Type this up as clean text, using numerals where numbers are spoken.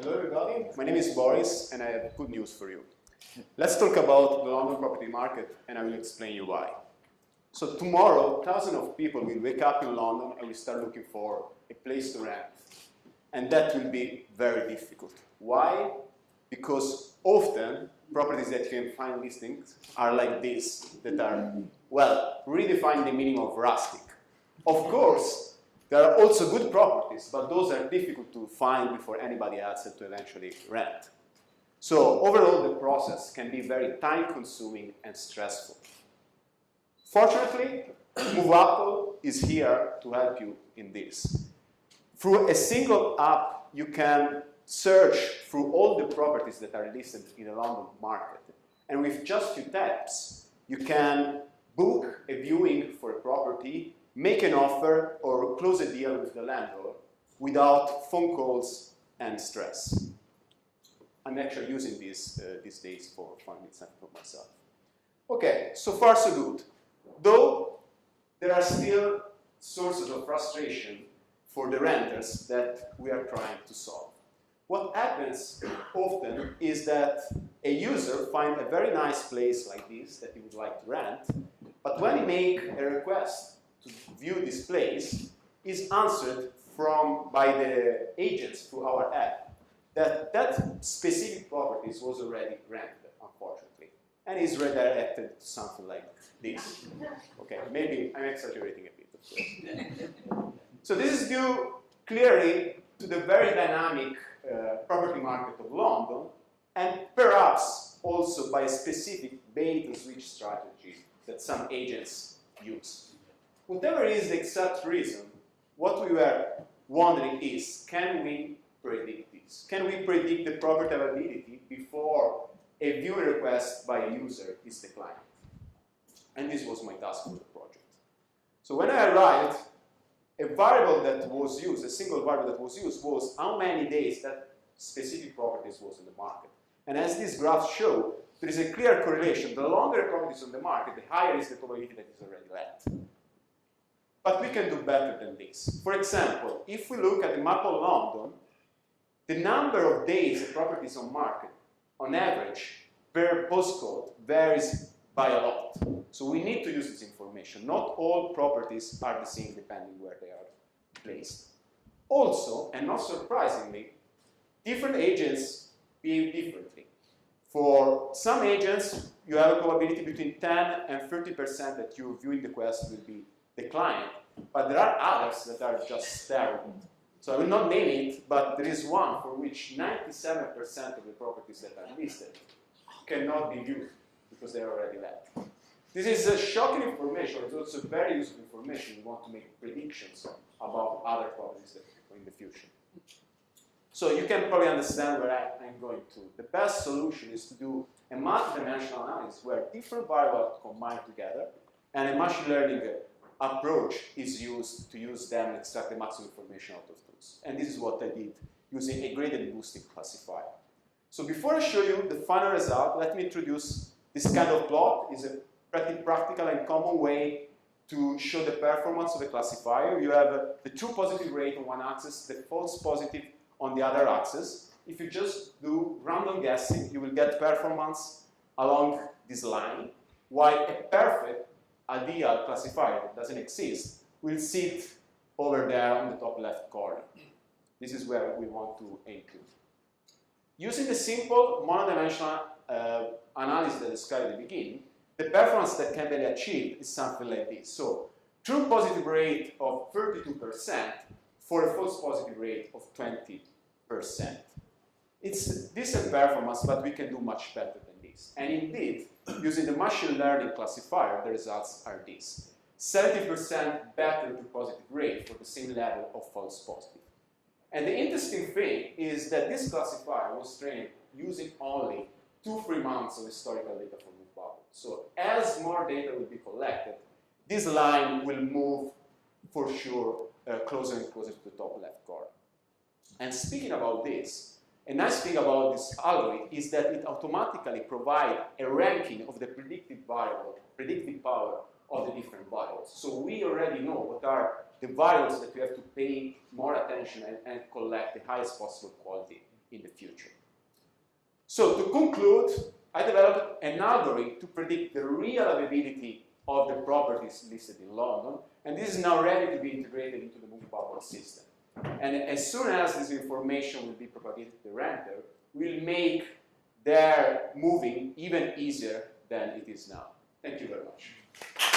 Hello everybody, my name is Boris and I have good news for you. Let's talk about the London property market and I will explain you why. So tomorrow, thousands of people will wake up in London and will start looking for a place to rent. And that will be very difficult. Why? Because often properties that you can find listings are like this, that are, well, redefine the meaning of rustic. Of course, there are also good properties, but those are difficult to find before anybody else has to eventually rent. So overall, the process can be very time-consuming and stressful. Fortunately, MoveApple is here to help you in this. Through a single app, you can search through all the properties that are listed in the London market. And with just few taps, you can book a viewing for a property, make an offer, or close a deal with the landlord without phone calls and stress. I'm actually using this these days for finding something for myself. Okay, so far so good. Though there are still sources of frustration for the renters that we are trying to solve. What happens often is that a user finds a very nice place like this that he would like to rent, but when he makes a request to view this place, is answered by the agents through our app that specific properties was already rented, unfortunately, and is redirected to something like this. Okay, maybe I'm exaggerating a bit, of course. So this is due clearly to the very dynamic property market of London, and perhaps also by a specific bait and switch strategy that some agents use. Whatever is the exact reason, what we were wondering is, can we predict this? Can we predict the property availability before a viewing request by a user is declined? And this was my task for the project. So when I arrived, a variable that was used, a single variable that was used, was how many days that specific properties was in the market. And as these graphs show, there is a clear correlation. The longer a property is on the market, the higher is the probability that it's already let. But we can do better than this. For example, if we look at the map of London, the number of days a property is on market, on average, per postcode, varies by a lot. So we need to use this information. Not all properties are the same depending where they are placed. Also, and not surprisingly, different agents behave differently. For some agents, you have a probability between 10 and 30% that your viewing request will be declined, but there are others that are just terrible. So I will not name it, but there is one for which 97% of the properties that are listed cannot be viewed because they are already let. This is a shocking information. It's also very useful information. We want to make predictions about other properties that in the future. So you can probably understand where I'm going to. The best solution is to do a multidimensional analysis where different variables are combined together, and a machine learning approach is used to use them and extract the maximum information out of those. And this is what I did using a gradient boosting classifier. So before I show you the final result, let me introduce this kind of plot. It's a pretty practical and common way to show the performance of a classifier. You have the true positive rate on one axis, the false positive on the other axis. If you just do random guessing, you will get performance along this line, while a perfect ideal classifier that doesn't exist will sit over there on the top left corner. This is where we want to aim to. Using the simple monodimensional analysis that I described at the beginning, the performance that can be achieved is something like this. So, true positive rate of 32% for a false positive rate of 20%. It's decent performance, but we can do much better than this. And indeed, using the machine learning classifier, the results are these. 70% better true positive rate for the same level of false positive. And the interesting thing is that this classifier was trained using only 2-3 months of historical data from MoveApple. So as more data will be collected, this line will move for sure closer and closer to the top left corner. And speaking about this, a nice thing about this algorithm is that it automatically provides a ranking of the predictive variable, predictive power of the different variables. So we already know what are the variables that we have to pay more attention and collect the highest possible quality in the future. So to conclude, I developed an algorithm to predict the real availability of the properties listed in London, and this is now ready to be integrated into the movable system. And as soon as this information will be propagated to the renter, we'll make their moving even easier than it is now. Thank you very much.